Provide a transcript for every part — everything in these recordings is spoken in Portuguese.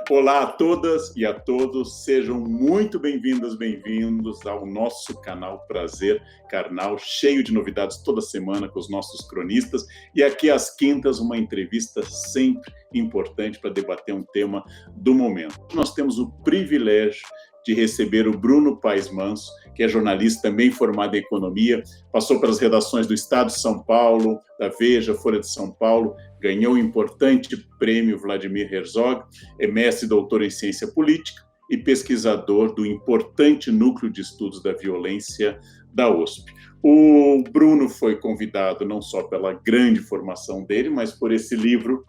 Olá a todas e a todos, sejam muito bem-vindas, bem-vindos ao nosso canal Prazer Carnal, cheio de novidades toda semana com os nossos cronistas, e aqui às quintas uma entrevista sempre importante para debater um tema do momento. Nós temos o privilégio de receber o Bruno Paes Manso, que é jornalista também formado em economia, passou pelas redações do Estado de São Paulo, da Veja, Folha de São Paulo, ganhou o importante prêmio Vladimir Herzog, é mestre e doutor em ciência política e pesquisador do importante núcleo de estudos da violência da USP. O Bruno foi convidado não só pela grande formação dele, mas por esse livro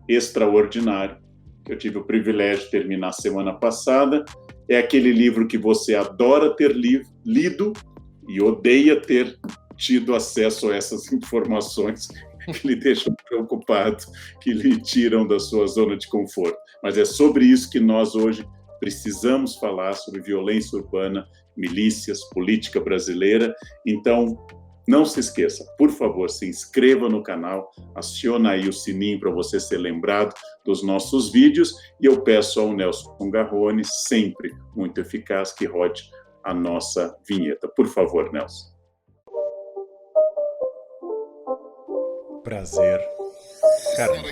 extraordinário, que eu tive o privilégio de terminar semana passada. É aquele livro que você adora ter lido e odeia ter tido acesso a essas informações que lhe deixam preocupado, que lhe tiram da sua zona de conforto. Mas é sobre isso que nós hoje precisamos falar, sobre violência urbana, milícias, política brasileira. Então, não se esqueça, por favor, se inscreva no canal, aciona aí o sininho para você ser lembrado dos nossos vídeos, e eu peço ao Nelson Garrone, sempre muito eficaz, que rode a nossa vinheta. Por favor, Nelson. Prazer Carnal.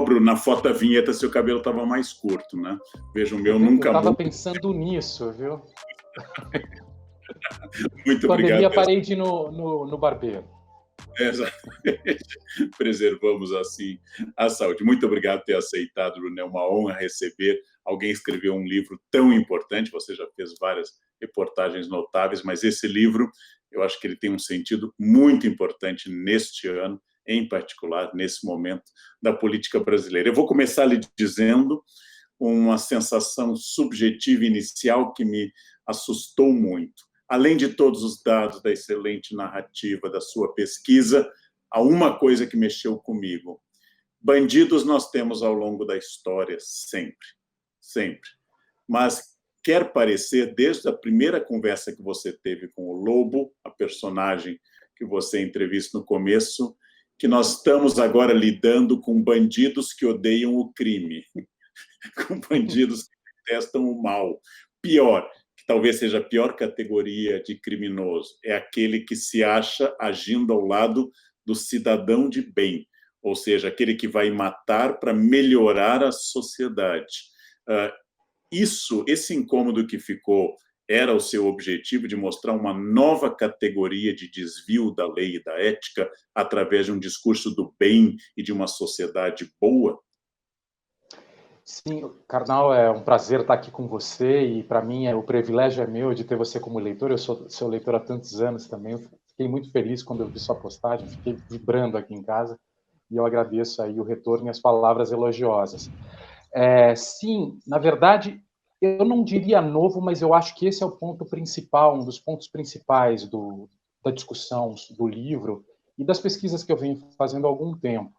Bruno, na foto da vinheta seu cabelo estava mais curto, né? Veja, o meu nunca... Eu estava pensando nisso, viu? Muito obrigado. Pandemia, parei de ir no barbeiro. Exatamente. Preservamos assim a saúde. Muito obrigado por ter aceitado, Bruno. É uma honra receber alguém que escreveu um livro tão importante. Você já fez várias reportagens notáveis, mas esse livro, eu acho que ele tem um sentido muito importante neste ano, em particular, nesse momento da política brasileira. Eu vou começar lhe dizendo uma sensação subjetiva inicial que me assustou muito. Além de todos os dados da excelente narrativa da sua pesquisa, há uma coisa que mexeu comigo. Bandidos nós temos ao longo da história, sempre, sempre. Mas quer parecer, desde a primeira conversa que você teve com o Lobo, a personagem que você entrevista no começo, que nós estamos agora lidando com bandidos que odeiam o crime, com bandidos que detestam o mal. Pior, que talvez seja a pior categoria de criminoso, é aquele que se acha agindo ao lado do cidadão de bem, ou seja, aquele que vai matar para melhorar a sociedade. Esse incômodo que ficou era o seu objetivo de mostrar uma nova categoria de desvio da lei e da ética através de um discurso do bem e de uma sociedade boa? Sim, Carnal, é um prazer estar aqui com você, e para mim o privilégio é meu de ter você como leitor. Eu sou seu leitor há tantos anos também. Eu fiquei muito feliz quando eu vi sua postagem, fiquei vibrando aqui em casa, e eu agradeço aí o retorno e as palavras elogiosas. Sim, na verdade, eu não diria novo, mas eu acho que esse é o ponto principal, um dos pontos principais da discussão do livro e das pesquisas que eu venho fazendo há algum tempo.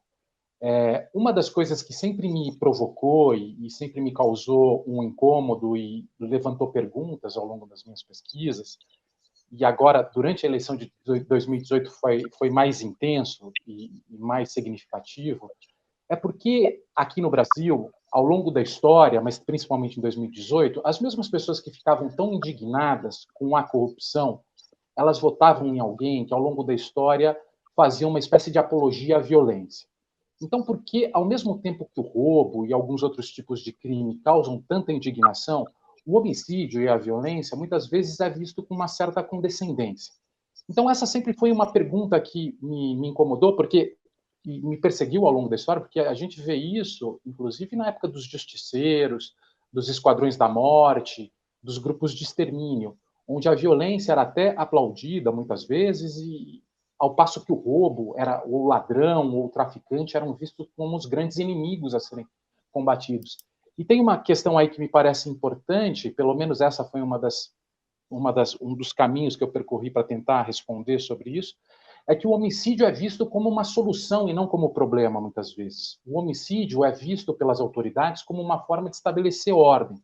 Uma das coisas que sempre me provocou e sempre me causou um incômodo e levantou perguntas ao longo das minhas pesquisas, e agora, durante a eleição de 2018, foi mais intenso e mais significativo, é porque aqui no Brasil, ao longo da história, mas principalmente em 2018, as mesmas pessoas que ficavam tão indignadas com a corrupção, elas votavam em alguém que, ao longo da história, fazia uma espécie de apologia à violência. Então, porque, ao mesmo tempo que o roubo e alguns outros tipos de crime causam tanta indignação, o homicídio e a violência muitas vezes é visto com uma certa condescendência. Então, essa sempre foi uma pergunta que me incomodou, porque e me perseguiu ao longo da história, porque a gente vê isso, inclusive, na época dos justiceiros, dos esquadrões da morte, dos grupos de extermínio, onde a violência era até aplaudida muitas vezes, e ao passo que o roubo, era o ladrão ou o traficante eram vistos como os grandes inimigos a serem combatidos. E tem uma questão aí que me parece importante, pelo menos essa foi um dos caminhos que eu percorri para tentar responder sobre isso, é que o homicídio é visto como uma solução e não como problema, muitas vezes. O homicídio é visto pelas autoridades como uma forma de estabelecer ordem,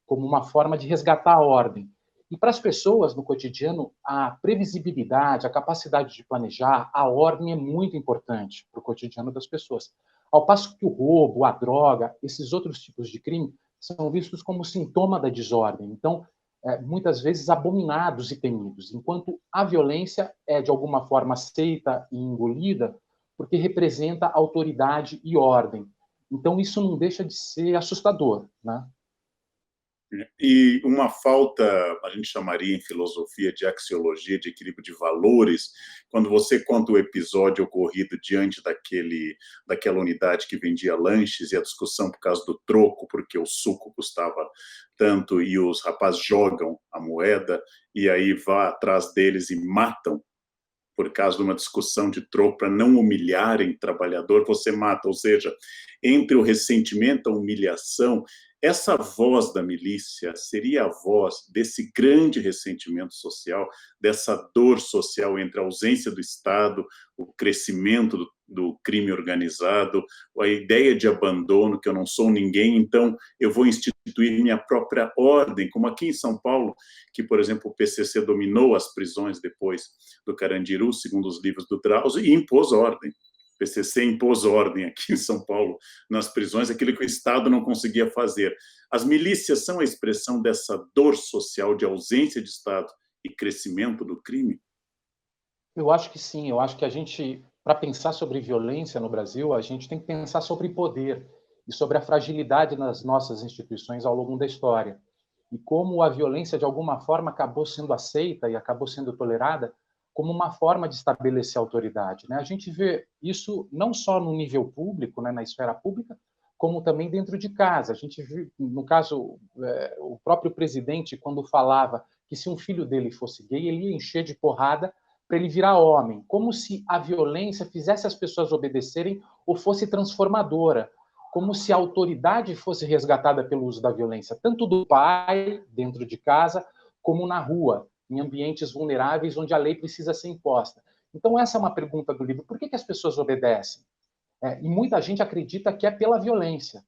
como uma forma de resgatar a ordem. E para as pessoas, no cotidiano, a previsibilidade, a capacidade de planejar, a ordem é muito importante para o cotidiano das pessoas. Ao passo que o roubo, a droga, esses outros tipos de crime são vistos como sintoma da desordem. Então, muitas vezes abominados e temidos, enquanto a violência é, de alguma forma, aceita e engolida porque representa autoridade e ordem. Então, isso não deixa de ser assustador, né? E uma falta, a gente chamaria em filosofia de axiologia, de equilíbrio de valores, quando você conta o episódio ocorrido diante daquela unidade que vendia lanches e a discussão por causa do troco, porque o suco custava tanto e os rapazes jogam a moeda e aí vá atrás deles e matam por causa de uma discussão de troco para não humilharem o trabalhador, você mata. Ou seja, entre o ressentimento, a humilhação, essa voz da milícia seria a voz desse grande ressentimento social, dessa dor social entre a ausência do Estado, o crescimento do crime organizado, a ideia de abandono, que eu não sou ninguém, então eu vou instituir minha própria ordem, como aqui em São Paulo, que, por exemplo, o PCC dominou as prisões depois do Carandiru, segundo os livros do Drauzio, e impôs ordem. O PCC impôs ordem aqui em São Paulo, nas prisões, aquilo que o Estado não conseguia fazer. As milícias são a expressão dessa dor social de ausência de Estado e crescimento do crime? Eu acho que sim, eu acho que a gente, para pensar sobre violência no Brasil, a gente tem que pensar sobre poder e sobre a fragilidade nas nossas instituições ao longo da história. E como a violência, de alguma forma, acabou sendo aceita e acabou sendo tolerada como uma forma de estabelecer autoridade, né? A gente vê isso não só no nível público, né, na esfera pública, como também dentro de casa. A gente viu, no caso, o próprio presidente, quando falava que se um filho dele fosse gay, ele ia encher de porrada para ele virar homem, como se a violência fizesse as pessoas obedecerem ou fosse transformadora, como se a autoridade fosse resgatada pelo uso da violência, tanto do pai dentro de casa, como na rua, em ambientes vulneráveis onde a lei precisa ser imposta. Então, essa é uma pergunta do livro: por que as pessoas obedecem? E muita gente acredita que é pela violência.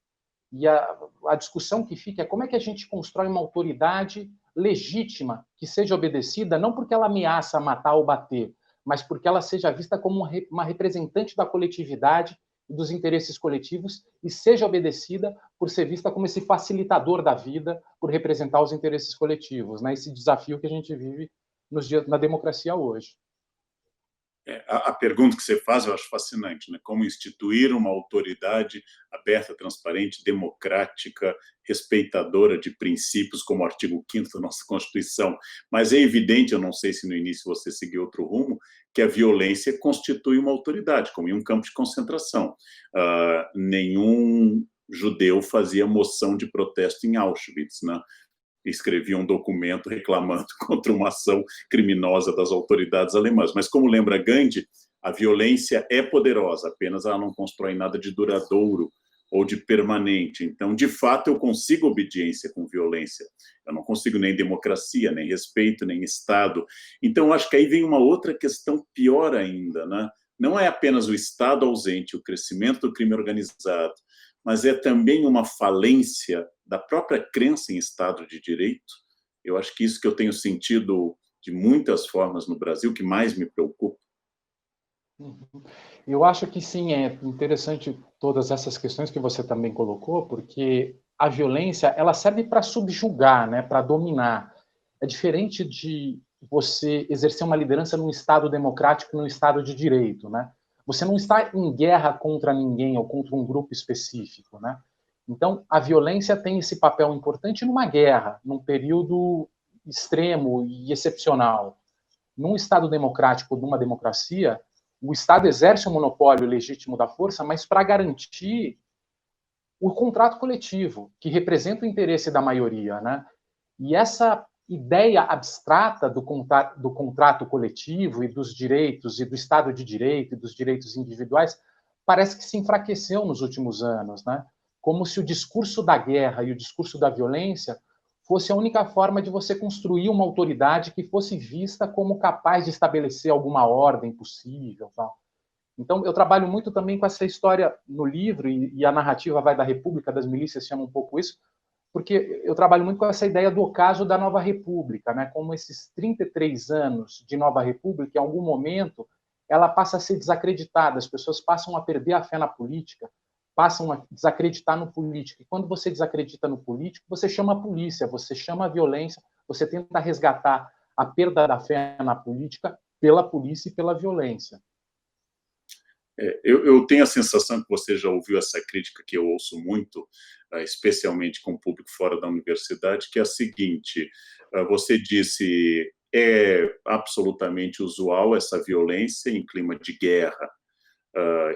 E a discussão que fica é como é que a gente constrói uma autoridade legítima que seja obedecida, não porque ela ameaça matar ou bater, mas porque ela seja vista como uma representante da coletividade e dos interesses coletivos e seja obedecida por ser vista como esse facilitador da vida, por representar os interesses coletivos, né? Esse desafio que a gente vive nos dias, na democracia hoje. A pergunta que você faz eu acho fascinante, né? Como instituir uma autoridade aberta, transparente, democrática, respeitadora de princípios, como o artigo 5º da nossa Constituição. Mas é evidente, eu não sei se no início você seguiu outro rumo, que a violência constitui uma autoridade, como em um campo de concentração. Nenhum judeu fazia moção de protesto em Auschwitz, né? Escrevia um documento reclamando contra uma ação criminosa das autoridades alemãs. Mas, como lembra Gandhi, a violência é poderosa, apenas ela não constrói nada de duradouro ou de permanente. Então, de fato, eu consigo obediência com violência. Eu não consigo nem democracia, nem respeito, nem Estado. Então, acho que aí vem uma outra questão pior ainda, né? Não é apenas o Estado ausente, o crescimento do crime organizado, mas é também uma falência da própria crença em Estado de Direito. Eu acho que isso que eu tenho sentido de muitas formas no Brasil, que mais me preocupa. Eu acho que sim, é interessante todas essas questões que você também colocou, porque a violência ela serve para subjugar, né, para dominar. É diferente de você exercer uma liderança num Estado democrático, num Estado de direito, né? Você não está em guerra contra ninguém ou contra um grupo específico, né? Então, a violência tem esse papel importante numa guerra, num período extremo e excepcional. Num Estado democrático, numa democracia, o Estado exerce o monopólio legítimo da força, mas para garantir o contrato coletivo, que representa o interesse da maioria, né? E essa ideia abstrata do contrato coletivo e dos direitos, e do Estado de Direito, e dos direitos individuais, parece que se enfraqueceu nos últimos anos, né? Como se o discurso da guerra e o discurso da violência fosse a única forma de você construir uma autoridade que fosse vista como capaz de estabelecer alguma ordem possível, tal. Então, eu trabalho muito também com essa história no livro, e a narrativa vai da República das Milícias, chama um pouco isso, porque eu trabalho muito com essa ideia do ocaso da Nova República, né? Como esses 33 anos de Nova República, em algum momento, ela passa a ser desacreditada, as pessoas passam a perder a fé na política, passam a desacreditar no político. E quando você desacredita no político, você chama a polícia, você chama a violência, você tenta resgatar a perda da fé na política pela polícia e pela violência. Eu tenho a sensação que você já ouviu essa crítica que eu ouço muito, especialmente com o público fora da universidade, que é a seguinte: você disse é absolutamente usual essa violência em clima de guerra,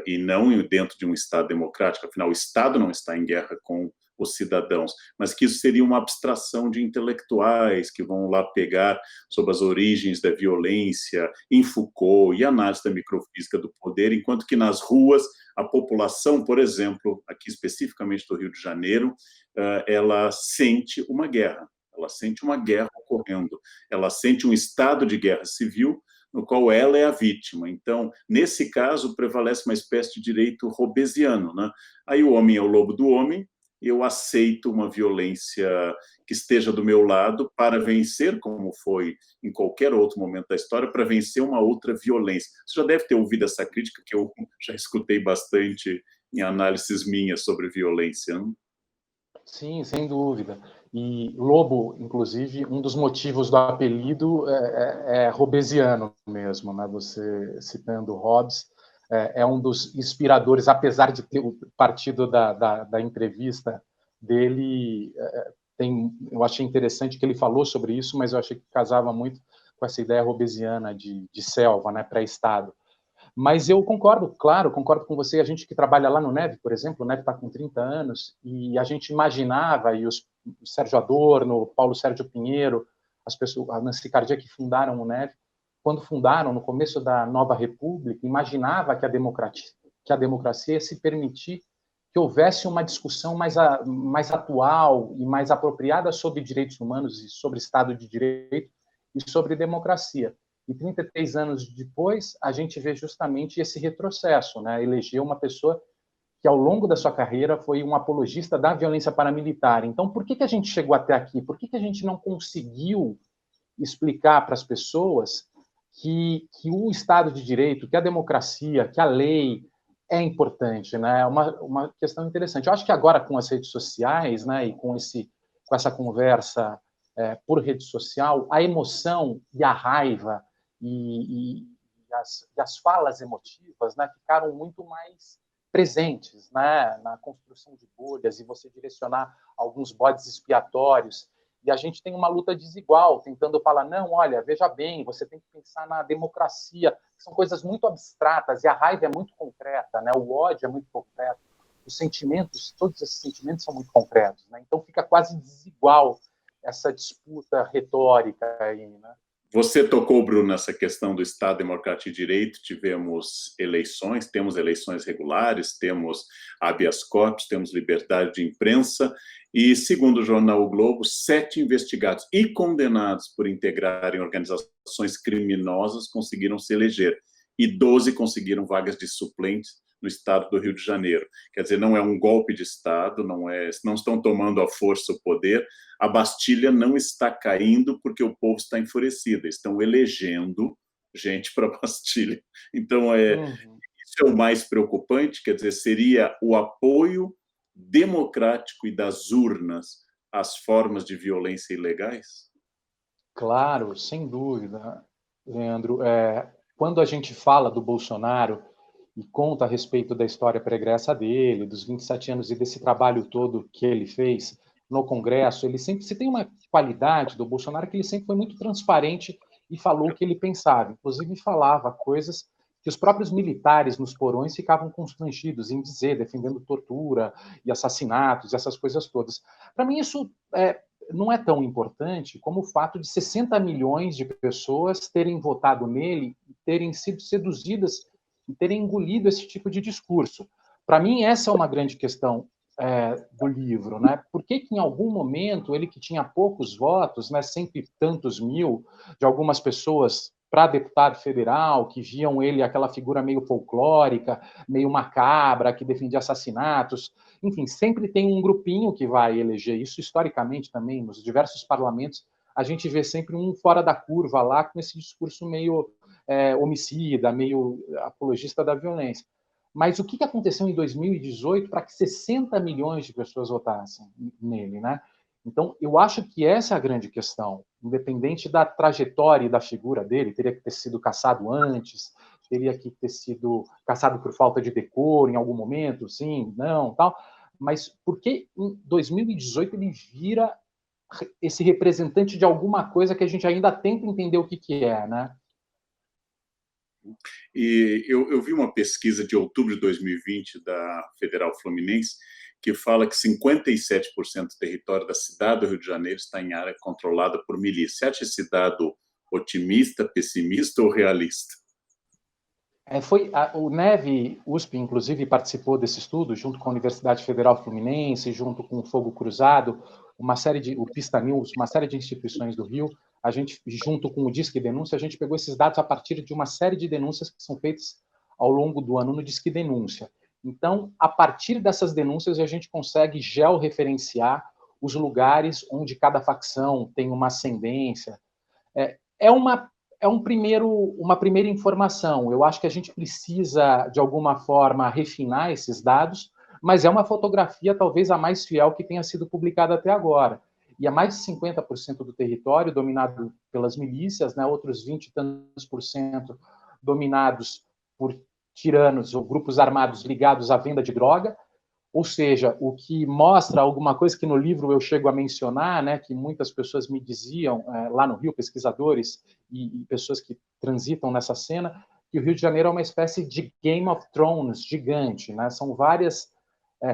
e não dentro de um Estado democrático, afinal, o Estado não está em guerra com os cidadãos, mas que isso seria uma abstração de intelectuais que vão lá pegar sobre as origens da violência em Foucault e análise da microfísica do poder, enquanto que nas ruas a população, por exemplo, aqui especificamente do Rio de Janeiro, ela sente uma guerra. Ela sente uma guerra ocorrendo, ela sente um estado de guerra civil no qual ela é a vítima. Então, nesse caso, prevalece uma espécie de direito robesiano, né? Aí o homem é o lobo do homem, eu aceito uma violência que esteja do meu lado para vencer, como foi em qualquer outro momento da história, para vencer uma outra violência. Você já deve ter ouvido essa crítica, que eu já escutei bastante em análises minhas sobre violência, né? Sim, sem dúvida. E lobo, inclusive, um dos motivos do apelido é robesiano mesmo, né? Você citando Hobbes, é um dos inspiradores, apesar de ter partido da entrevista dele, eu achei interessante que ele falou sobre isso, mas eu achei que casava muito com essa ideia robesiana de selva, né, pré-estado. Mas eu concordo, claro, concordo com você. A gente que trabalha lá no NEV, por exemplo, o NEV está com 30 anos, e a gente imaginava, e o Sérgio Adorno, o Paulo Sérgio Pinheiro, as pessoas, a Nancy Cardia que fundaram o NEV, quando fundaram, no começo da Nova República, imaginava que a democracia ia se permitir que houvesse uma discussão mais atual e mais apropriada sobre direitos humanos e sobre Estado de Direito e sobre democracia. E 33 anos depois, a gente vê justamente esse retrocesso, né? Elegeu uma pessoa que, ao longo da sua carreira, foi um apologista da violência paramilitar. Então, por que a gente chegou até aqui? Por que a gente não conseguiu explicar para as pessoas que o Estado de Direito, que a democracia, que a lei é importante, né? Uma questão interessante. Eu acho que agora, com as redes sociais, né, e com essa conversa por rede social, a emoção e a raiva e as falas emotivas, né, ficaram muito mais presentes, né, na construção de bolhas e você direcionar alguns bodes expiatórios. E a gente tem uma luta desigual, tentando falar, não, olha, veja bem, você tem que pensar na democracia. São coisas muito abstratas e a raiva é muito concreta, né? O ódio é muito concreto. Os sentimentos, todos esses sentimentos são muito concretos, né? Então fica quase desigual essa disputa retórica aí, né? Você tocou, Bruno, nessa questão do Estado Democrático de Direito. Tivemos eleições, temos eleições regulares, temos habeas corpus, temos liberdade de imprensa e, segundo o jornal O Globo, 7 investigados e condenados por integrarem organizações criminosas conseguiram se eleger e 12 conseguiram vagas de suplentes no estado do Rio de Janeiro. Quer dizer, não é um golpe de Estado, não estão tomando à força o poder. A Bastilha não está caindo porque o povo está enfurecido, estão elegendo gente para a Bastilha. Então, isso é o mais preocupante, quer dizer, seria o apoio democrático e das urnas às formas de violência ilegais? Claro, sem dúvida, Leandro. Quando a gente fala do Bolsonaro e conta a respeito da história pregressa dele, dos 27 anos e desse trabalho todo que ele fez no Congresso, ele sempre se tem uma qualidade do Bolsonaro que ele sempre foi muito transparente e falou o que ele pensava. Inclusive falava coisas que os próprios militares nos porões ficavam constrangidos em dizer, defendendo tortura e assassinatos, essas coisas todas. Para mim isso não é tão importante como o fato de 60 milhões de pessoas terem votado nele e terem sido seduzidas e terem engolido esse tipo de discurso. Para mim, essa é uma grande questão do livro, né? Por que em algum momento ele que tinha poucos votos, né, cento e tantos mil, de algumas pessoas para deputado federal, que viam ele aquela figura meio folclórica, meio macabra, que defendia assassinatos. Enfim, sempre tem um grupinho que vai eleger isso, historicamente também, nos diversos parlamentos, a gente vê sempre um fora da curva lá, com esse discurso meio homicida, meio apologista da violência. Mas o que aconteceu em 2018 para que 60 milhões de pessoas votassem nele, né? Então, eu acho que essa é a grande questão. Independente da trajetória e da figura dele, teria que ter sido caçado antes, teria que ter sido caçado por falta de decoro em algum momento, sim, não, tal. Mas por que em 2018 ele vira esse representante de alguma coisa que a gente ainda tenta entender o que é, né? E eu vi uma pesquisa de outubro de 2020 da Federal Fluminense que fala que 57% do território da cidade do Rio de Janeiro está em área controlada por milícia. Você acha esse dado otimista, pessimista ou realista? O Neve USP, inclusive, participou desse estudo, junto com a Universidade Federal Fluminense, junto com o Fogo Cruzado, o Pista News, uma série de instituições do Rio. A gente, junto com o Disque Denúncia, a gente pegou esses dados a partir de uma série de denúncias que são feitas ao longo do ano no Disque Denúncia. Então, a partir dessas denúncias, a gente consegue georreferenciar os lugares onde cada facção tem uma ascendência. É uma primeira informação. Eu acho que a gente precisa, de alguma forma, refinar esses dados, mas é uma fotografia talvez a mais fiel que tenha sido publicada até agora. E é mais de 50% do território dominado pelas milícias, né, outros 20 e tantos por cento dominados por tiranos ou grupos armados ligados à venda de droga, ou seja, o que mostra alguma coisa que no livro eu chego a mencionar, né, que muitas pessoas me diziam lá no Rio, pesquisadores e pessoas que transitam nessa cena, que o Rio de Janeiro é uma espécie de Game of Thrones gigante, né? São várias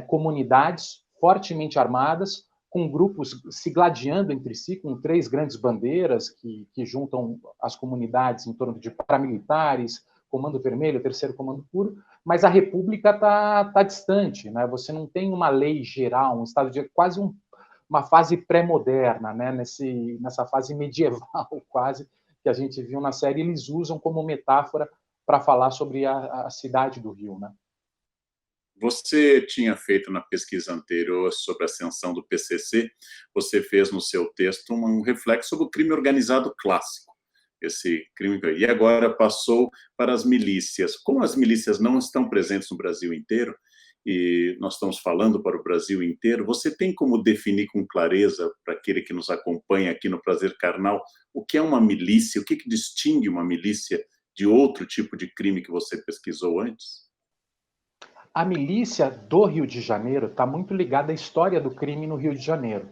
comunidades fortemente armadas, com grupos se gladiando entre si, com 3 grandes bandeiras que juntam as comunidades em torno de paramilitares, Comando Vermelho, Terceiro Comando Puro, mas a República está distante, né? Você não tem uma lei geral, um estado de quase uma fase pré-moderna, né? Nessa fase medieval quase que a gente viu na série, eles usam como metáfora para falar sobre a cidade do Rio, né? Você tinha feito na pesquisa anterior sobre a ascensão do PCC, você fez no seu texto um reflexo sobre o crime organizado clássico, esse crime, e agora passou para as milícias. Como as milícias não estão presentes no Brasil inteiro, e nós estamos falando para o Brasil inteiro, você tem como definir com clareza, para aquele que nos acompanha aqui no Prazer Carnal, o que é uma milícia, o que distingue uma milícia de outro tipo de crime que você pesquisou antes? A milícia do Rio de Janeiro está muito ligada à história do crime no Rio de Janeiro.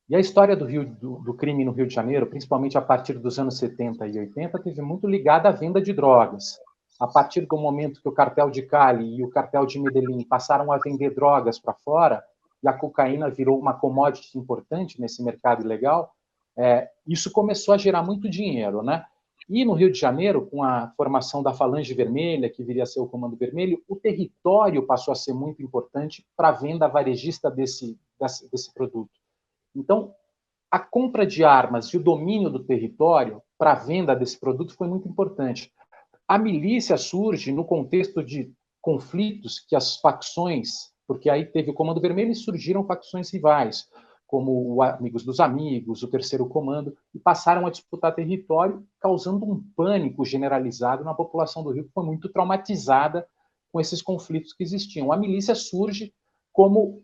E a história do crime no Rio de Janeiro, principalmente a partir dos anos 70 e 80, teve muito ligada à venda de drogas. A partir do momento que o cartel de Cali e o cartel de Medellín passaram a vender drogas para fora, e a cocaína virou uma commodity importante nesse mercado ilegal, isso começou a gerar muito dinheiro, né? E no Rio de Janeiro, com a formação da Falange Vermelha, que viria a ser o Comando Vermelho, o território passou a ser muito importante para a venda varejista desse produto. Então, a compra de armas e o domínio do território para a venda desse produto foi muito importante. A milícia surge no contexto de conflitos que as facções, porque aí teve o Comando Vermelho e surgiram facções rivais, como o Amigos dos Amigos, o Terceiro Comando, e passaram a disputar território, causando um pânico generalizado na população do Rio, que foi muito traumatizada com esses conflitos que existiam. A milícia surge como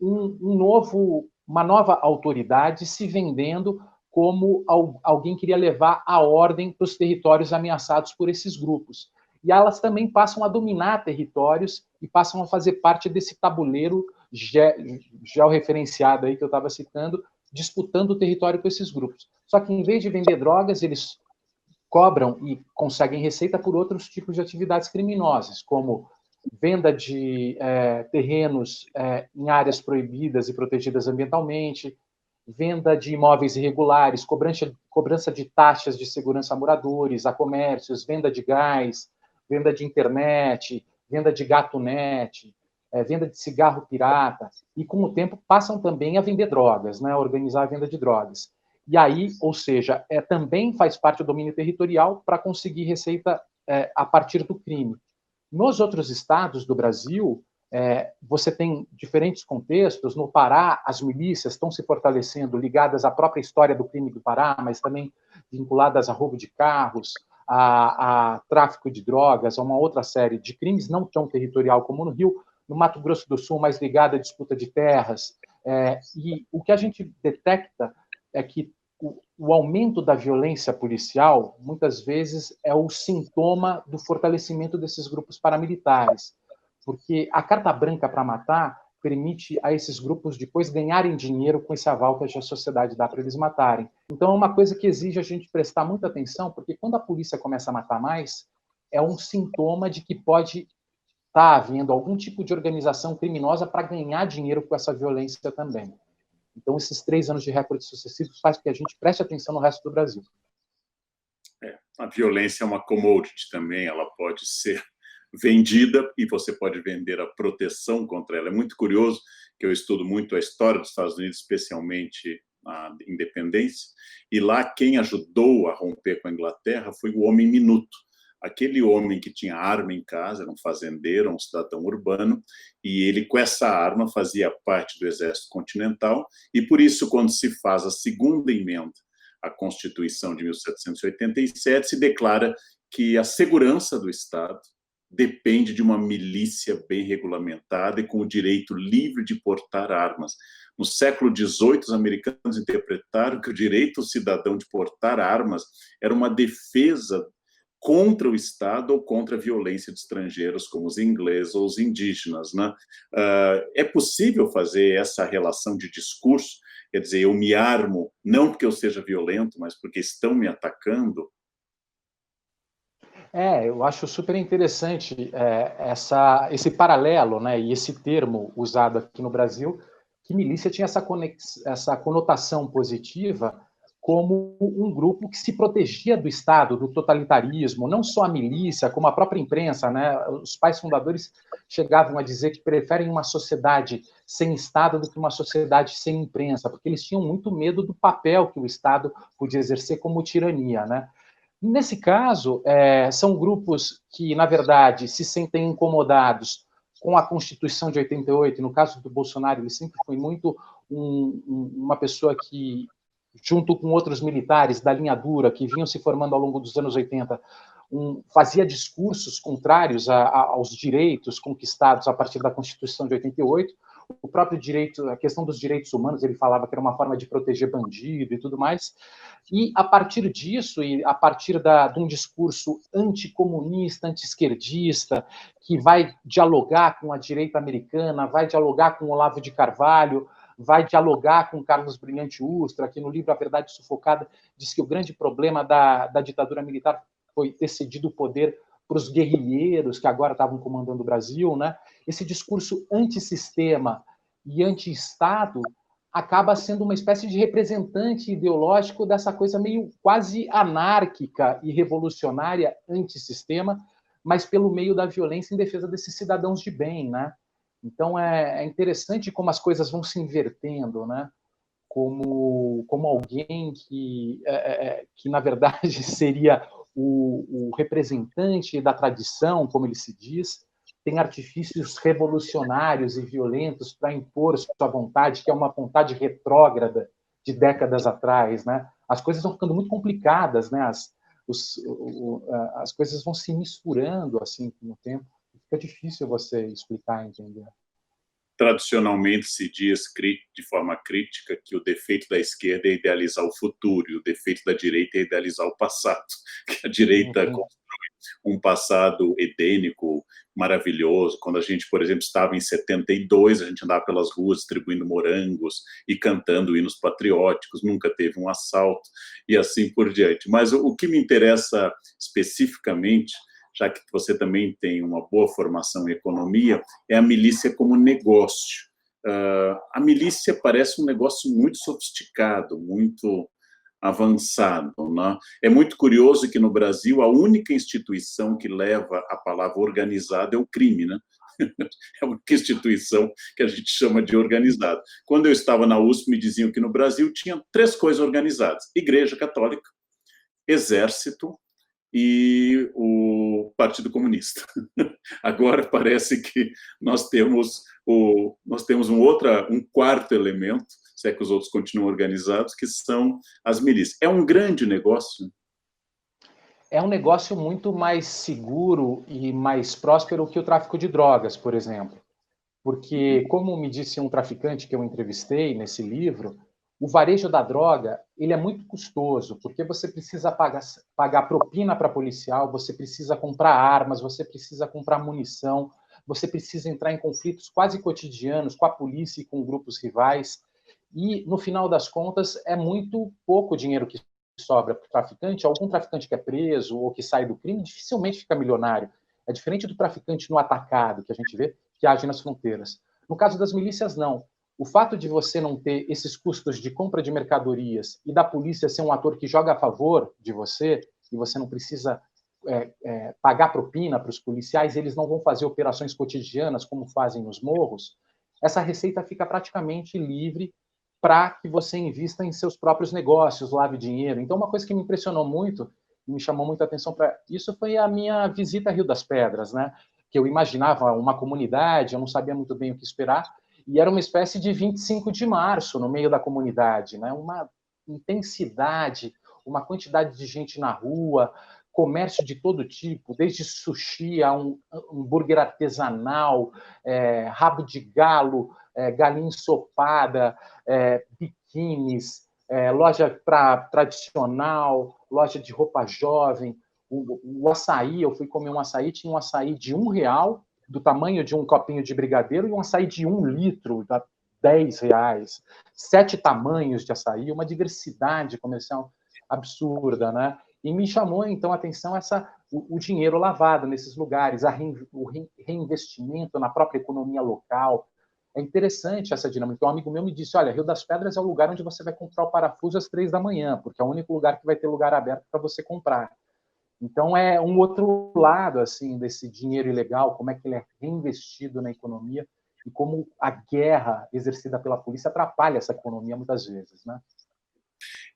uma nova autoridade se vendendo como alguém queria levar a ordem para os territórios ameaçados por esses grupos. E elas também passam a dominar territórios e passam a fazer parte desse tabuleiro georreferenciado aí que eu estava citando, disputando o território com esses grupos. Só que, em vez de vender drogas, eles cobram e conseguem receita por outros tipos de atividades criminosas, como venda de terrenos em áreas proibidas e protegidas ambientalmente, venda de imóveis irregulares, cobrança de taxas de segurança a moradores, a comércios, venda de gás, venda de internet, venda de gato-net, venda de cigarro pirata, e com o tempo passam também a vender drogas, né, a organizar a venda de drogas. E aí, ou seja, também faz parte do domínio territorial para conseguir receita a partir do crime. Nos outros estados do Brasil, você tem diferentes contextos. No Pará, as milícias estão se fortalecendo, ligadas à própria história do crime do Pará, mas também vinculadas a roubo de carros, a tráfico de drogas, a uma outra série de crimes, não tão territorial como no Rio. No Mato Grosso do Sul, mais ligada à disputa de terras. E o que a gente detecta é que o aumento da violência policial, muitas vezes, é o sintoma do fortalecimento desses grupos paramilitares, porque a carta branca para matar permite a esses grupos depois ganharem dinheiro com esse aval que a sociedade dá para eles matarem. Então, é uma coisa que exige a gente prestar muita atenção, porque quando a polícia começa a matar mais, é um sintoma de que pode estar havendo algum tipo de organização criminosa para ganhar dinheiro com essa violência também. Então, esses 3 anos de recordes sucessivos faz com que a gente preste atenção no resto do Brasil. A violência é uma commodity também, ela pode ser vendida e você pode vender a proteção contra ela. É muito curioso que eu estudo muito a história dos Estados Unidos, especialmente a independência, e lá quem ajudou a romper com a Inglaterra foi o homem minuto. Aquele homem que tinha arma em casa, era um fazendeiro, um cidadão urbano, e ele, com essa arma, fazia parte do Exército Continental, e por isso, quando se faz a segunda emenda à Constituição de 1787, se declara que a segurança do Estado depende de uma milícia bem regulamentada e com o direito livre de portar armas. No século XVIII, os americanos interpretaram que o direito do cidadão de portar armas era uma defesa contra o Estado ou contra a violência de estrangeiros, como os ingleses ou os indígenas, né? É possível fazer essa relação de discurso? Quer dizer, eu me armo não porque eu seja violento, mas porque estão me atacando? Eu acho super interessante esse paralelo, né, e esse termo usado aqui no Brasil, que milícia tinha essa conotação positiva como um grupo que se protegia do Estado, do totalitarismo, não só a milícia, como a própria imprensa, né? Os pais fundadores chegavam a dizer que preferem uma sociedade sem Estado do que uma sociedade sem imprensa, porque eles tinham muito medo do papel que o Estado podia exercer como tirania, né? Nesse caso, são grupos que, na verdade, se sentem incomodados com a Constituição de 88. No caso do Bolsonaro, ele sempre foi muito uma pessoa que, junto com outros militares da linha dura, que vinham se formando ao longo dos anos 80, fazia discursos contrários aos direitos conquistados a partir da Constituição de 88. O próprio direito, a questão dos direitos humanos, ele falava que era uma forma de proteger bandido e tudo mais. E a partir disso, e a partir de um discurso anticomunista, anti-esquerdista, que vai dialogar com a direita americana, vai dialogar com Olavo de Carvalho, vai dialogar com Carlos Brilhante Ustra, que no livro A Verdade Sufocada diz que o grande problema da ditadura militar foi ter cedido o poder para os guerrilheiros que agora estavam comandando o Brasil, né? Esse discurso antissistema e anti-Estado acaba sendo uma espécie de representante ideológico dessa coisa meio quase anárquica e revolucionária antissistema, mas pelo meio da violência em defesa desses cidadãos de bem, né? Então é interessante como as coisas vão se invertendo, né? Como alguém que na verdade seria o representante da tradição, como ele se diz, tem artifícios revolucionários e violentos para impor sua vontade, que é uma vontade retrógrada de décadas atrás, né? As coisas vão ficando muito complicadas, né? As coisas vão se misturando assim com o tempo. Fica difícil você explicar e entender. Tradicionalmente se diz de forma crítica que o defeito da esquerda é idealizar o futuro e o defeito da direita é idealizar o passado, que a direita constrói um passado edênico, maravilhoso. Quando a gente, por exemplo, estava em 72, a gente andava pelas ruas distribuindo morangos e cantando hinos patrióticos, nunca teve um assalto e assim por diante. Mas o que me interessa especificamente, já que você também tem uma boa formação em economia, é a milícia como negócio. A milícia parece um negócio muito sofisticado, muito avançado, né? É muito curioso que no Brasil a única instituição que leva a palavra organizada é o crime, né? É uma instituição que a gente chama de organizado. Quando eu estava na USP, me diziam que no Brasil tinha 3 coisas organizadas: Igreja Católica, Exército e o Partido Comunista. Agora parece que nós temos um quarto elemento, se é que os outros continuam organizados, que são as milícias. É um grande negócio. É um negócio muito mais seguro e mais próspero que o tráfico de drogas, por exemplo. Porque, como me disse um traficante que eu entrevistei nesse livro, o varejo da droga ele é muito custoso, porque você precisa pagar propina para policial, você precisa comprar armas, você precisa comprar munição, você precisa entrar em conflitos quase cotidianos com a polícia e com grupos rivais. E, no final das contas, é muito pouco dinheiro que sobra para o traficante. Algum traficante que é preso ou que sai do crime dificilmente fica milionário. É diferente do traficante no atacado, que a gente vê, que age nas fronteiras. No caso das milícias, não. O fato de você não ter esses custos de compra de mercadorias e da polícia ser um ator que joga a favor de você, e você não precisa pagar propina para os policiais, eles não vão fazer operações cotidianas como fazem nos morros, essa receita fica praticamente livre para que você invista em seus próprios negócios, lave dinheiro. Então, uma coisa que me impressionou muito, e me chamou muita atenção para isso, foi a minha visita a Rio das Pedras, né? Que eu imaginava uma comunidade, eu não sabia muito bem o que esperar, e era uma espécie de 25 de março no meio da comunidade, né? Uma intensidade, uma quantidade de gente na rua, comércio de todo tipo, desde sushi a um hambúrguer artesanal, rabo de galo, galinha ensopada, biquínis, loja tradicional, loja de roupa jovem, o açaí, eu fui comer um açaí, tinha um açaí de R$ 1, do tamanho de um copinho de brigadeiro, e um açaí de 1 litro, R$ 10. 7 tamanhos de açaí, uma diversidade comercial absurda, né? E me chamou, então, a atenção o dinheiro lavado nesses lugares, o reinvestimento na própria economia local. É interessante essa dinâmica. Um amigo meu me disse, olha, Rio das Pedras é o lugar onde você vai comprar o parafuso às 3 da manhã, porque é o único lugar que vai ter lugar aberto para você comprar. Então, é um outro lado assim desse dinheiro ilegal, como é que ele é reinvestido na economia e como a guerra exercida pela polícia atrapalha essa economia muitas vezes, né?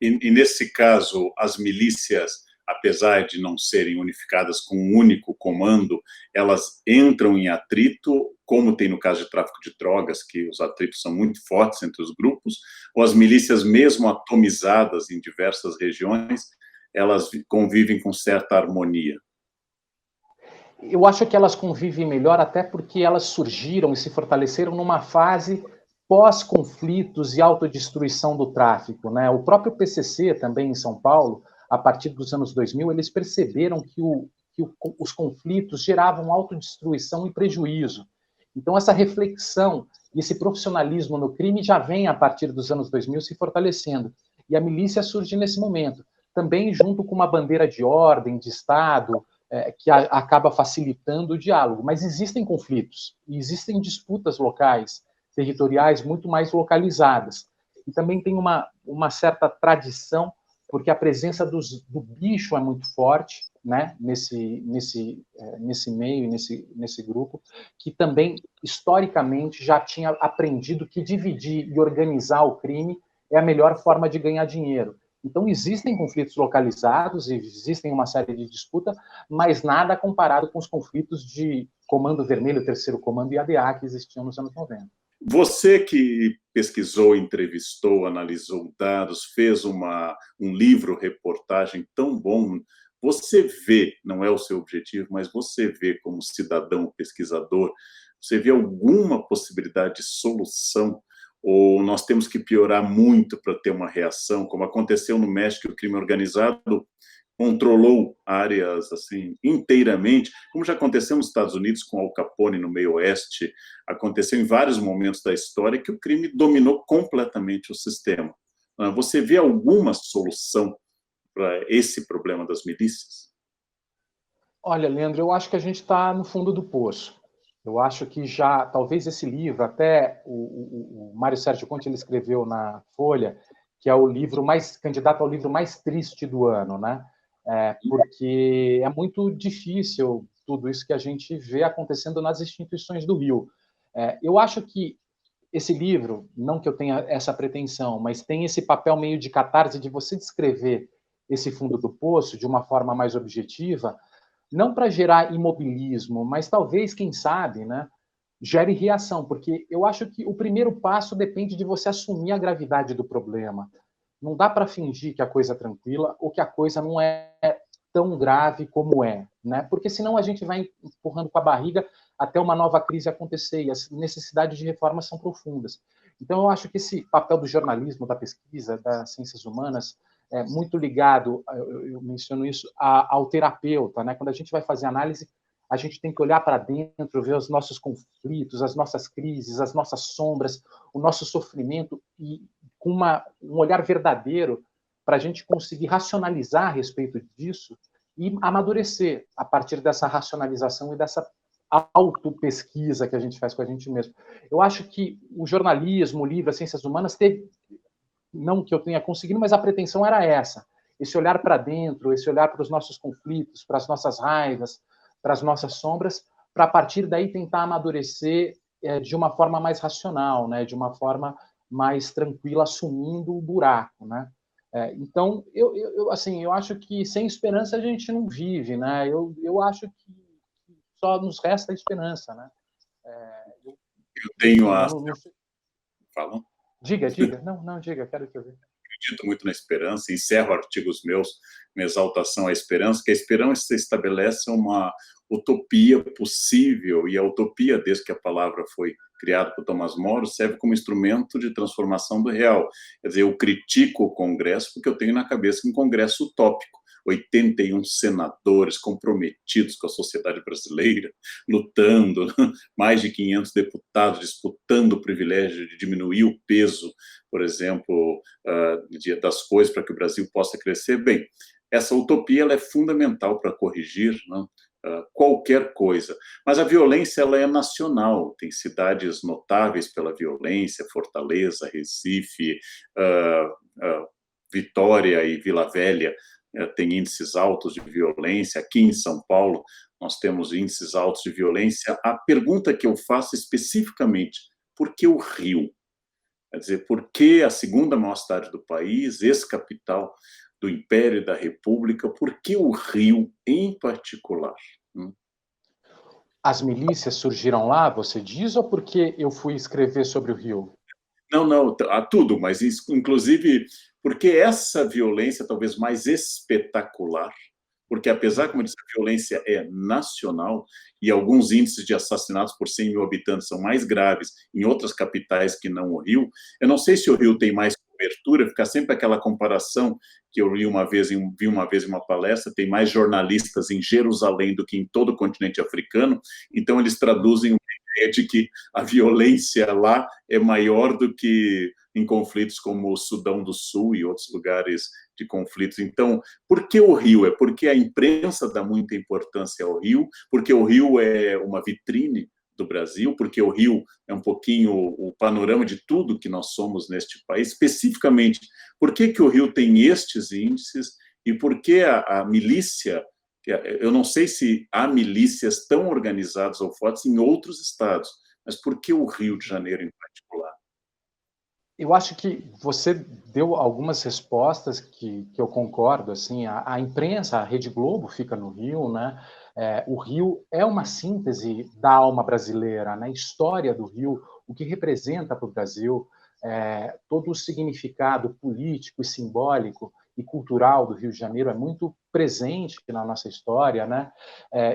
E nesse caso, as milícias, apesar de não serem unificadas com um único comando, elas entram em atrito, como tem no caso de tráfico de drogas, que os atritos são muito fortes entre os grupos, ou as milícias, mesmo atomizadas em diversas regiões, elas convivem com certa harmonia? Eu acho que elas convivem melhor até porque elas surgiram e se fortaleceram numa fase pós-conflitos e autodestruição do tráfico, né? O próprio PCC, também em São Paulo, a partir dos anos 2000, eles perceberam que os conflitos geravam autodestruição e prejuízo. Então, essa reflexão e esse profissionalismo no crime já vem, a partir dos anos 2000, se fortalecendo. E a milícia surge nesse momento, também junto com uma bandeira de ordem, de Estado, que acaba facilitando o diálogo. Mas existem conflitos, existem disputas locais, territoriais muito mais localizadas. E também tem uma certa tradição, porque a presença do bicho é muito forte, né, nesse meio, nesse grupo, que também, historicamente, já tinha aprendido que dividir e organizar o crime é a melhor forma de ganhar dinheiro. Então, existem conflitos localizados, existem uma série de disputas, mas nada comparado com os conflitos de Comando Vermelho, Terceiro Comando e ADA que existiam nos anos 90. Você que pesquisou, entrevistou, analisou dados, fez um livro, reportagem tão bom, você vê, não é o seu objetivo, mas você vê como cidadão pesquisador, você vê alguma possibilidade de solução? Ou nós temos que piorar muito para ter uma reação, como aconteceu no México, o crime organizado controlou áreas assim inteiramente, como já aconteceu nos Estados Unidos com Al Capone no meio oeste, aconteceu em vários momentos da história que o crime dominou completamente o sistema. Você vê alguma solução para esse problema das milícias? Olha, Leandro, eu acho que a gente está no fundo do poço. Eu acho que já, talvez esse livro, até o Mário Sérgio Conte ele escreveu na Folha, que é o livro mais candidato ao livro mais triste do ano, né? Porque é muito difícil tudo isso que a gente vê acontecendo nas instituições do Rio. Eu acho que esse livro, não que eu tenha essa pretensão, mas tem esse papel meio de catarse de você descrever esse fundo do poço de uma forma mais objetiva, não para gerar imobilismo, mas talvez, quem sabe, né, gere reação, porque eu acho que o primeiro passo depende de você assumir a gravidade do problema. Não dá para fingir que a coisa é tranquila ou que a coisa não é tão grave como é, né? Porque senão a gente vai empurrando com a barriga até uma nova crise acontecer, e as necessidades de reforma são profundas. Então, eu acho que esse papel do jornalismo, da pesquisa, das ciências humanas, é muito ligado, eu menciono isso, ao terapeuta, né? Quando a gente vai fazer análise, a gente tem que olhar para dentro, ver os nossos conflitos, as nossas crises, as nossas sombras, o nosso sofrimento, e com um olhar verdadeiro para a gente conseguir racionalizar a respeito disso e amadurecer a partir dessa racionalização e dessa autopesquisa que a gente faz com a gente mesmo. Eu acho que o jornalismo, o livro, as ciências humanas, teve, não que eu tenha conseguido, mas a pretensão era essa, esse olhar para dentro, esse olhar para os nossos conflitos, para as nossas raivas, para as nossas sombras, para a partir daí tentar amadurecer de uma forma mais racional, né, de uma forma mais tranquila, assumindo o buraco, né? Então, assim, eu acho que sem esperança a gente não vive, né? Eu acho que só nos resta a esperança, né? Eu tenho Enfim, a... não... Falam? Diga. Não, diga, quero te ouvir. Acredito muito na esperança, encerro artigos meus, minha exaltação à esperança, que a esperança estabelece uma utopia possível, e a utopia, desde que a palavra foi criada por Thomas More, serve como instrumento de transformação do real. Quer dizer, eu critico o Congresso porque eu tenho na cabeça um Congresso utópico, 81 senadores comprometidos com a sociedade brasileira, lutando, mais de 500 deputados disputando o privilégio de diminuir o peso, por exemplo, das coisas para que o Brasil possa crescer. Bem, essa utopia ela é fundamental para corrigir, né, qualquer coisa. Mas a violência ela é nacional, tem cidades notáveis pela violência, Fortaleza, Recife, Vitória e Vila Velha, tem índices altos de violência. Aqui em São Paulo, nós temos índices altos de violência. A pergunta que eu faço especificamente, por que o Rio? Quer dizer, por que a segunda maior cidade do país, ex-capital do Império e da República, por que o Rio em particular? As milícias surgiram lá, você diz, ou porque eu fui escrever sobre o Rio? Não, há tudo, mas inclusive porque essa violência talvez mais espetacular, porque apesar, como eu disse, a violência é nacional e alguns índices de assassinatos por 100 mil habitantes são mais graves em outras capitais que não o Rio, eu não sei se o Rio tem mais cobertura, fica sempre aquela comparação que eu vi uma vez em uma palestra, tem mais jornalistas em Jerusalém do que em todo o continente africano, então eles traduzem de que a violência lá é maior do que em conflitos como o Sudão do Sul e outros lugares de conflitos. Então, por que o Rio? É porque a imprensa dá muita importância ao Rio, porque o Rio é uma vitrine do Brasil, porque o Rio é um pouquinho o panorama de tudo que nós somos neste país. Especificamente, por que o Rio tem estes índices e por que a milícia... Eu não sei se há milícias tão organizadas ou fortes em outros estados, mas por que o Rio de Janeiro em particular? Eu acho que você deu algumas respostas que eu concordo. Assim, a imprensa, a Rede Globo fica no Rio, né? O Rio é uma síntese da alma brasileira, né? A história do Rio, o que representa para o Brasil, todo o significado político e simbólico e cultural do Rio de Janeiro é muito presente na nossa história, né?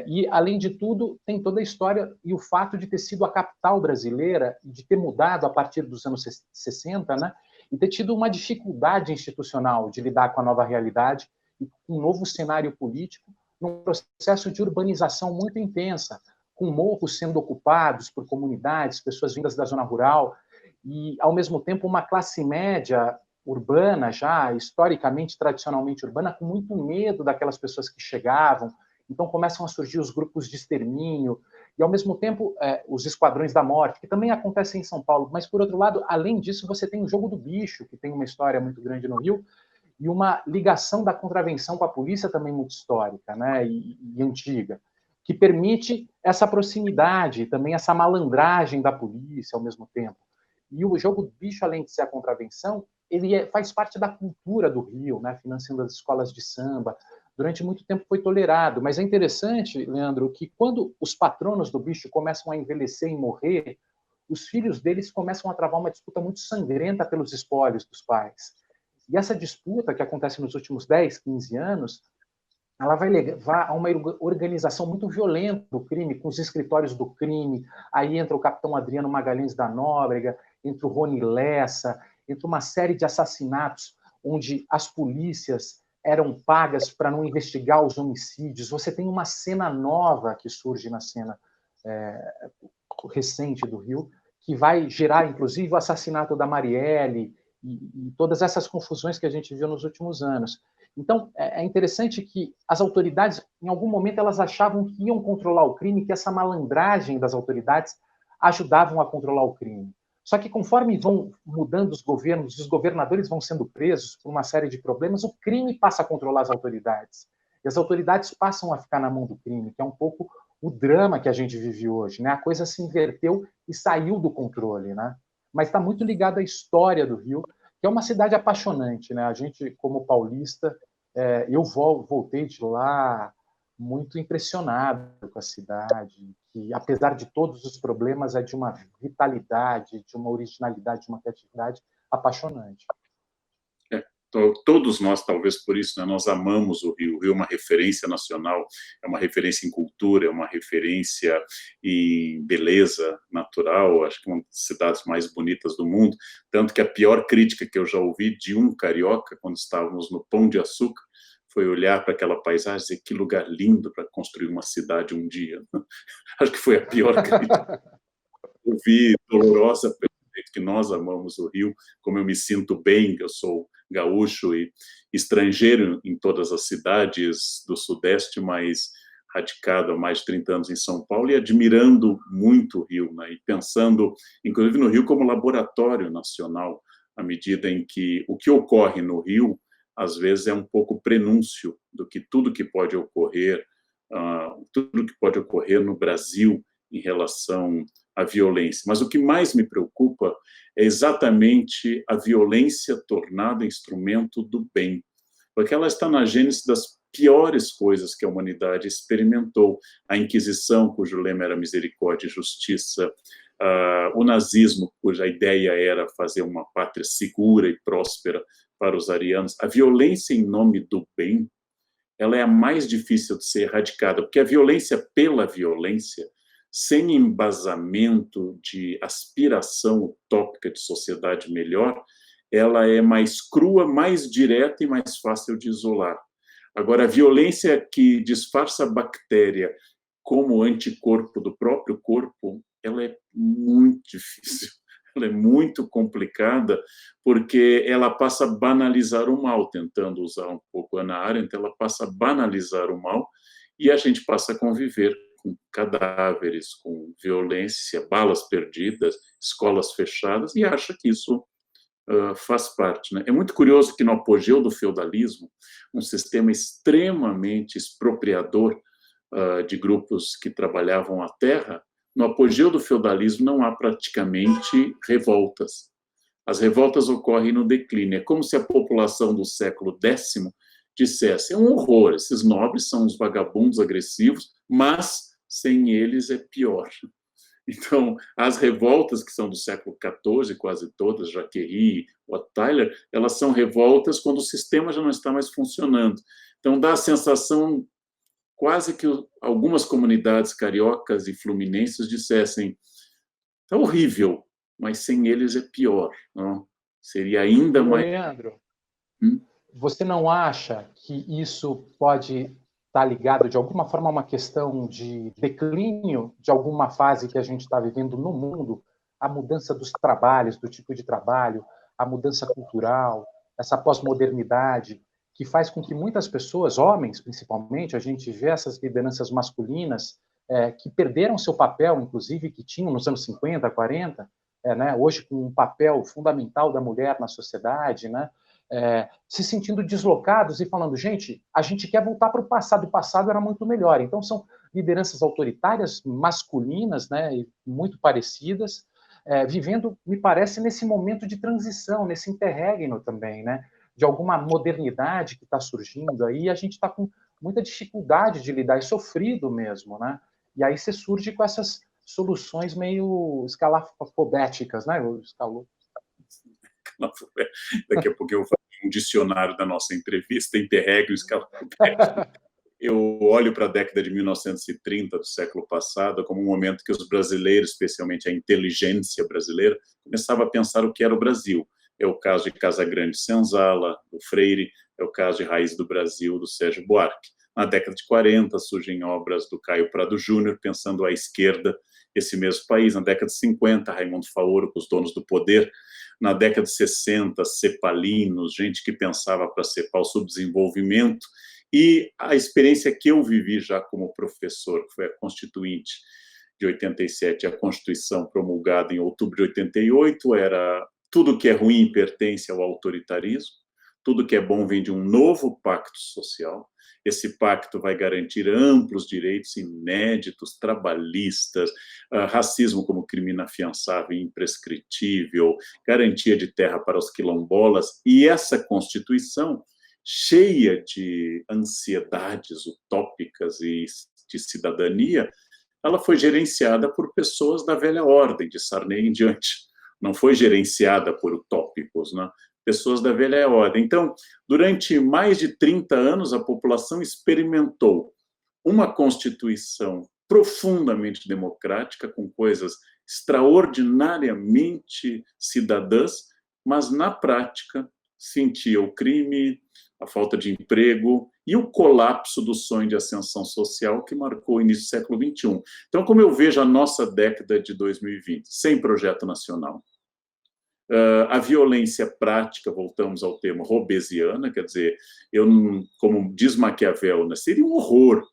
E, além de tudo, tem toda a história e o fato de ter sido a capital brasileira, de ter mudado a partir dos anos 60, né? E ter tido uma dificuldade institucional de lidar com a nova realidade e com um novo cenário político, num processo de urbanização muito intensa, com morros sendo ocupados por comunidades, pessoas vindas da zona rural, e, ao mesmo tempo, uma classe média urbana, já historicamente, tradicionalmente urbana, com muito medo daquelas pessoas que chegavam. Então começam a surgir os grupos de extermínio e, ao mesmo tempo, os esquadrões da morte, que também acontecem em São Paulo. Mas, por outro lado, além disso, você tem o Jogo do Bicho, que tem uma história muito grande no Rio, e uma ligação da contravenção com a polícia também muito histórica, né, e antiga. que permite essa proximidade, também essa malandragem da polícia ao mesmo tempo. E o jogo do bicho, além de ser a contravenção, ele faz parte da cultura do Rio, né? Financiando as escolas de samba. Durante muito tempo foi tolerado, mas é interessante, Leandro, que quando os patronos do bicho começam a envelhecer e morrer, os filhos deles começam a travar uma disputa muito sangrenta pelos espólios dos pais. E essa disputa, que acontece nos últimos 10, 15 anos, ela vai levar a uma organização muito violenta do crime, com os escritórios do crime. Aí entra o capitão Adriano Magalhães da Nóbrega, entra o Rony Lessa, entra uma série de assassinatos onde as polícias eram pagas para não investigar os homicídios. Você tem uma cena nova que surge na cena recente do Rio, que vai gerar, inclusive, o assassinato da Marielle e todas essas confusões que a gente viu nos últimos anos. Então, é interessante que as autoridades, em algum momento, elas achavam que iam controlar o crime, que essa malandragem das autoridades ajudavam a controlar o crime. Só que conforme vão mudando os governos, os governadores vão sendo presos por uma série de problemas, o crime passa a controlar as autoridades. E as autoridades passam a ficar na mão do crime, que é um pouco o drama que a gente vive hoje, né? A coisa se inverteu e saiu do controle, né? Mas está muito ligado à história do Rio, que é uma cidade apaixonante, né? A gente, como paulista, eu voltei de lá muito impressionado com a cidade, que, apesar de todos os problemas, é de uma vitalidade, de uma originalidade, de uma criatividade apaixonante. Todos nós, talvez por isso, né, nós amamos o Rio. O Rio é uma referência nacional, é uma referência em cultura, é uma referência em beleza natural, acho que é uma das cidades mais bonitas do mundo, tanto que a pior crítica que eu já ouvi de um carioca, quando estávamos no Pão de Açúcar, foi olhar para aquela paisagem e dizer que lugar lindo para construir uma cidade um dia. Acho que foi a pior crítica. Eu vi dolorosa pelo jeito que nós amamos o Rio, como eu me sinto bem, eu sou gaúcho e estrangeiro em todas as cidades do Sudeste, mas radicado há mais de 30 anos em São Paulo e admirando muito o Rio, né? E pensando, inclusive, no Rio como laboratório nacional, à medida em que o que ocorre no Rio, às vezes, é um pouco prenúncio do que tudo que pode ocorrer, tudo que pode ocorrer no Brasil em relação à violência. Mas o que mais me preocupa é exatamente a violência tornada instrumento do bem, porque ela está na gênese das piores coisas que a humanidade experimentou. A Inquisição, cujo lema era misericórdia e justiça, o nazismo, cuja ideia era fazer uma pátria segura e próspera para os arianos. A violência em nome do bem, ela é a mais difícil de ser erradicada, porque a violência pela violência, sem embasamento de aspiração utópica de sociedade melhor, ela é mais crua, mais direta e mais fácil de isolar. Agora, a violência que disfarça a bactéria como anticorpo do próprio corpo, ela é muito difícil, ela é muito complicada, porque ela passa a banalizar o mal, tentando usar um pouco a Hannah Arendt, ela passa a banalizar o mal e a gente passa a conviver com cadáveres, com violência, balas perdidas, escolas fechadas, e acha que isso faz parte, né? É muito curioso que no apogeu do feudalismo, um sistema extremamente expropriador de grupos que trabalhavam a terra, no apogeu do feudalismo não há praticamente revoltas. As revoltas ocorrem no declínio. É como se a população do século X dissesse: é um horror, esses nobres são uns vagabundos agressivos, mas sem eles é pior. Então, as revoltas que são do século XIV, quase todas, Jaquerie, Wat Tyler, elas são revoltas quando o sistema já não está mais funcionando. Então, dá a sensação quase que algumas comunidades cariocas e fluminenses dissessem: é horrível, mas sem eles é pior. Não? Seria ainda mais... Leandro, você não acha que isso pode estar ligado, de alguma forma, a uma questão de declínio de alguma fase que a gente está vivendo no mundo, a mudança dos trabalhos, do tipo de trabalho, a mudança cultural, essa pós-modernidade, que faz com que muitas pessoas, homens principalmente, a gente vê essas lideranças masculinas que perderam seu papel, inclusive, que tinham nos anos 50, 40, né, hoje com um papel fundamental da mulher na sociedade, né, se sentindo deslocados e falando, gente, a gente quer voltar para o passado era muito melhor. Então, são lideranças autoritárias, masculinas, né, e muito parecidas, vivendo, me parece, nesse momento de transição, nesse interregno também, né, de alguma modernidade que está surgindo aí, e a gente está com muita dificuldade de lidar, e sofrido mesmo, né? E aí você surge com essas soluções meio escalafobéticas, né? Daqui a pouco eu vou fazer um dicionário da nossa entrevista, interregno, escalafobético. Eu olho para a década de 1930 do século passado como um momento que os brasileiros, especialmente a inteligência brasileira, começava a pensar o que era o Brasil. É o caso de Casagrande Senzala, do Freire, é o caso de Raiz do Brasil, do Sérgio Buarque. Na década de 40 surgem obras do Caio Prado Júnior, pensando à esquerda esse mesmo país. Na década de 50, Raimundo Faoro, com Os Donos do Poder. Na década de 60, cepalinos, gente que pensava para cepar o subdesenvolvimento. E a experiência que eu vivi já como professor, que foi a Constituinte de 87, a Constituição promulgada em outubro de 88, era tudo que é ruim pertence ao autoritarismo, tudo que é bom vem de um novo pacto social. Esse pacto vai garantir amplos direitos inéditos, trabalhistas, racismo como crime inafiançável e imprescritível, garantia de terra para os quilombolas, e essa Constituição, cheia de ansiedades utópicas e de cidadania, ela foi gerenciada por pessoas da velha ordem, de Sarney em diante. Não foi gerenciada por utópicos, né? Pessoas da velha ordem. Então, durante mais de 30 anos, a população experimentou uma Constituição profundamente democrática, com coisas extraordinariamente cidadãs, mas, na prática, sentia o crime, a falta de emprego e o colapso do sonho de ascensão social que marcou o início do século XXI. Então, como eu vejo a nossa década de 2020, sem projeto nacional, a violência prática, voltamos ao termo robesiana, quer dizer, como diz Maquiavel, né, seria um horror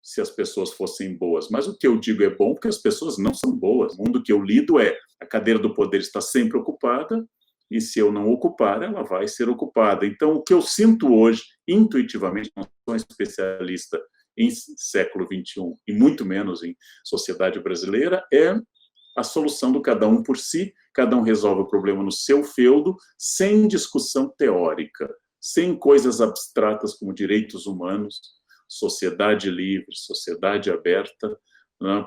se as pessoas fossem boas, mas o que eu digo é bom porque as pessoas não são boas. O mundo que eu lido a cadeira do poder está sempre ocupada, e se eu não ocupar, ela vai ser ocupada. Então, o que eu sinto hoje, intuitivamente, não sou especialista em século XXI, e muito menos em sociedade brasileira, é a solução do cada um por si, cada um resolve o problema no seu feudo, sem discussão teórica, sem coisas abstratas como direitos humanos, sociedade livre, sociedade aberta,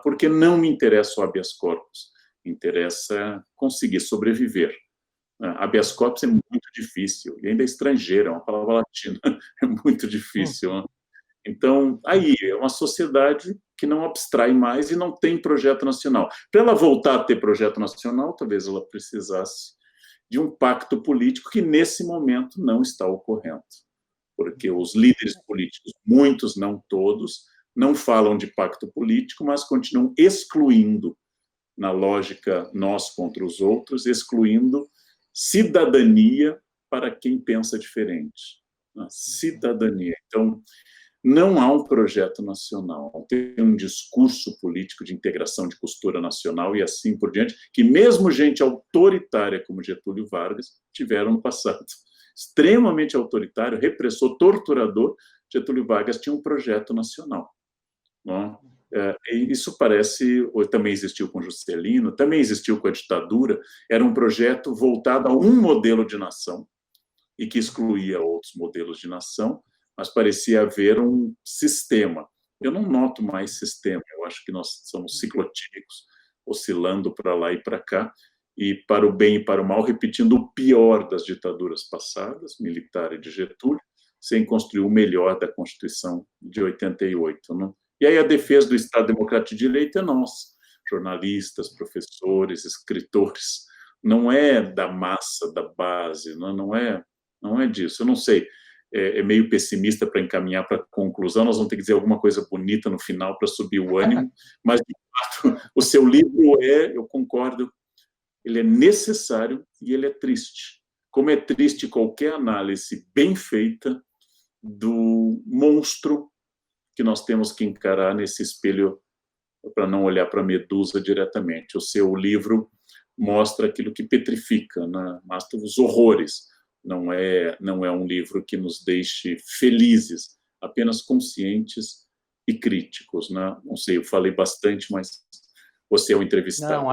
porque não me interessa o habeas corpus, interessa conseguir sobreviver. Habeas corpus é muito difícil, e ainda é estrangeiro, é uma palavra latina, é muito difícil. Então, aí, é uma sociedade que não abstrai mais e não tem projeto nacional. Para ela voltar a ter projeto nacional, talvez ela precisasse de um pacto político que, nesse momento, não está ocorrendo. Porque os líderes políticos, muitos, não todos, não falam de pacto político, mas continuam excluindo, na lógica nós contra os outros, excluindo cidadania para quem pensa diferente. Cidadania. Então, não há um projeto nacional, tem um discurso político de integração de costura nacional e assim por diante, que mesmo gente autoritária como Getúlio Vargas tiveram no passado. Extremamente autoritário, repressor, torturador, Getúlio Vargas tinha um projeto nacional. Não é? Isso parece, também existiu com Juscelino, também existiu com a ditadura, era um projeto voltado a um modelo de nação e que excluía outros modelos de nação, mas parecia haver um sistema. Eu não noto mais sistema, eu acho que nós somos ciclotímicos, oscilando para lá e para cá, e para o bem e para o mal, repetindo o pior das ditaduras passadas, militar e de Getúlio, sem construir o melhor da Constituição de 88. Né? E aí a defesa do Estado Democrático de Direito é nossa, jornalistas, professores, escritores, não é da massa, da base, não é disso. Eu não sei, é meio pessimista para encaminhar para a conclusão, nós vamos ter que dizer alguma coisa bonita no final para subir o ânimo, mas, de fato, o seu livro eu concordo, ele é necessário e ele é triste. Como é triste qualquer análise bem feita do monstro que nós temos que encarar nesse espelho para não olhar para a medusa diretamente. O seu livro mostra aquilo que petrifica, né? Mostra os horrores não é um livro que nos deixe felizes, apenas conscientes e críticos, né? Não sei, eu falei bastante, mas você é o entrevistado. Não,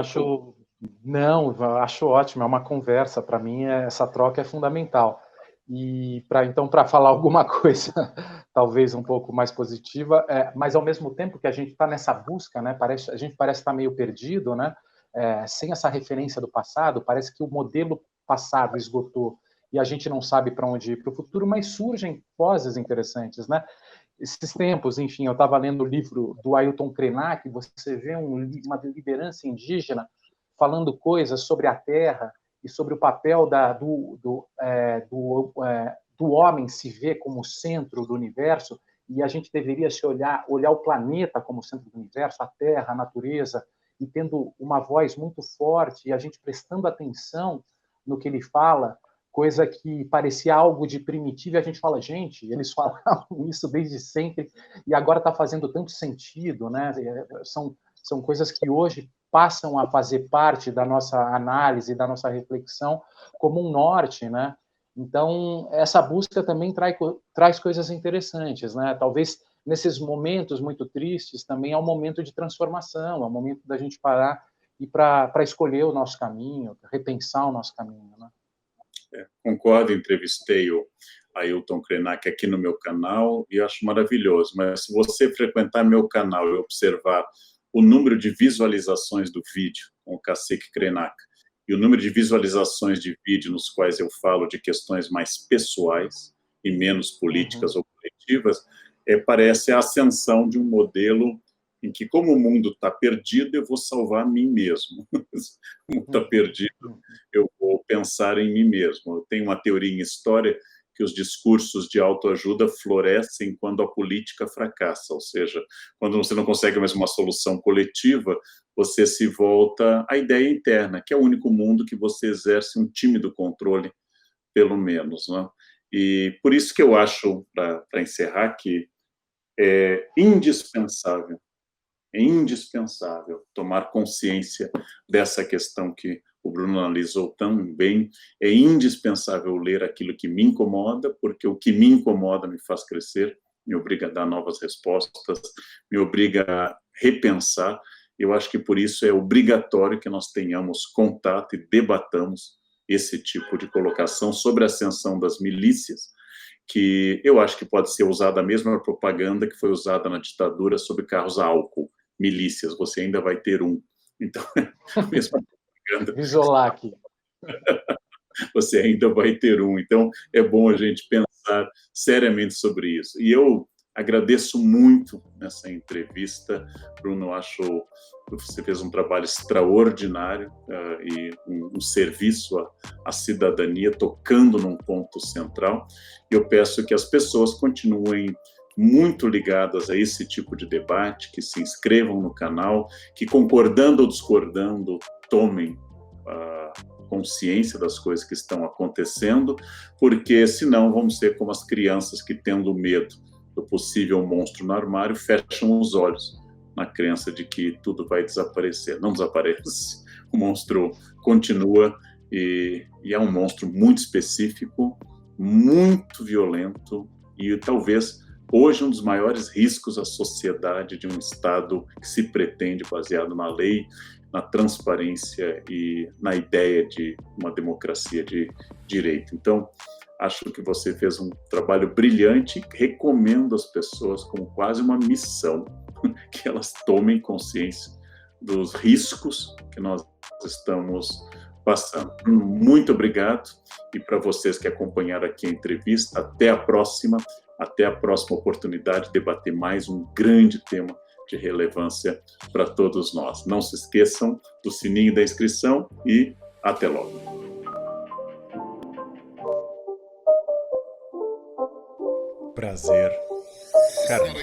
acho ótimo, é uma conversa, para mim essa troca é fundamental. E para falar alguma coisa talvez um pouco mais positiva, mas ao mesmo tempo que a gente está nessa busca, né, a gente parece estar meio perdido, né, sem essa referência do passado, parece que o modelo passado esgotou e a gente não sabe para onde ir para o futuro, mas surgem vozes interessantes, né? Esses tempos, enfim, eu estava lendo o livro do Ailton Krenak, você vê uma liderança indígena falando coisas sobre a terra e sobre o papel do homem se ver como centro do universo, e a gente deveria se olhar o planeta como centro do universo, a terra, a natureza, e tendo uma voz muito forte, e a gente prestando atenção no que ele fala, coisa que parecia algo de primitivo, e a gente fala, gente, eles falavam isso desde sempre, e agora está fazendo tanto sentido, né? São coisas que hoje passam a fazer parte da nossa análise, da nossa reflexão, como um norte, né? Então, essa busca também traz coisas interessantes, né? Talvez nesses momentos muito tristes também é um momento de transformação, é um momento da gente parar e para escolher o nosso caminho, repensar o nosso caminho, né? Concordo, entrevistei o Ailton Krenak aqui no meu canal e acho maravilhoso, mas se você frequentar meu canal e observar o número de visualizações do vídeo com o Cacique Krenak e o número de visualizações de vídeo nos quais eu falo de questões mais pessoais e menos políticas ou coletivas, parece a ascensão de um modelo em que, como o mundo está perdido, eu vou salvar a mim mesmo. O mundo está perdido, eu vou pensar em mim mesmo. Eu tenho uma teoria em história que os discursos de autoajuda florescem quando a política fracassa, ou seja, quando você não consegue mais uma solução coletiva, você se volta à ideia interna, que é o único mundo que você exerce um tímido controle, pelo menos, né? E por isso que eu acho, para encerrar, que é indispensável tomar consciência dessa questão que o Bruno analisou tão bem. É indispensável ler aquilo que me incomoda, porque o que me incomoda me faz crescer, me obriga a dar novas respostas, me obriga a repensar. Eu acho que por isso é obrigatório que nós tenhamos contato e debatamos esse tipo de colocação sobre a ascensão das milícias, que eu acho que pode ser usada a mesma propaganda que foi usada na ditadura sobre carros a álcool. Milícias, você ainda vai ter um. Então, a mesma propaganda. Isolac. Você ainda vai ter um. Então, é bom a gente pensar seriamente sobre isso. E eu agradeço muito nessa entrevista, Bruno. Acho que você fez um trabalho extraordinário e um serviço à cidadania, tocando num ponto central. Eu peço que as pessoas continuem muito ligadas a esse tipo de debate, que se inscrevam no canal, que, concordando ou discordando, tomem consciência das coisas que estão acontecendo, porque senão vamos ser como as crianças que, tendo medo do possível monstro no armário, fecham os olhos na crença de que tudo vai desaparecer. Não desaparece. O monstro continua e é um monstro muito específico, muito violento e talvez hoje um dos maiores riscos à sociedade de um Estado que se pretende baseado na lei, na transparência e na ideia de uma democracia de direito. Então, acho que você fez um trabalho brilhante e recomendo às pessoas como quase uma missão que elas tomem consciência dos riscos que nós estamos passando. Muito obrigado, e para vocês que acompanharam aqui a entrevista, até a próxima oportunidade de debater mais um grande tema de relevância para todos nós. Não se esqueçam do sininho da inscrição e até logo. Prazer, Carnal.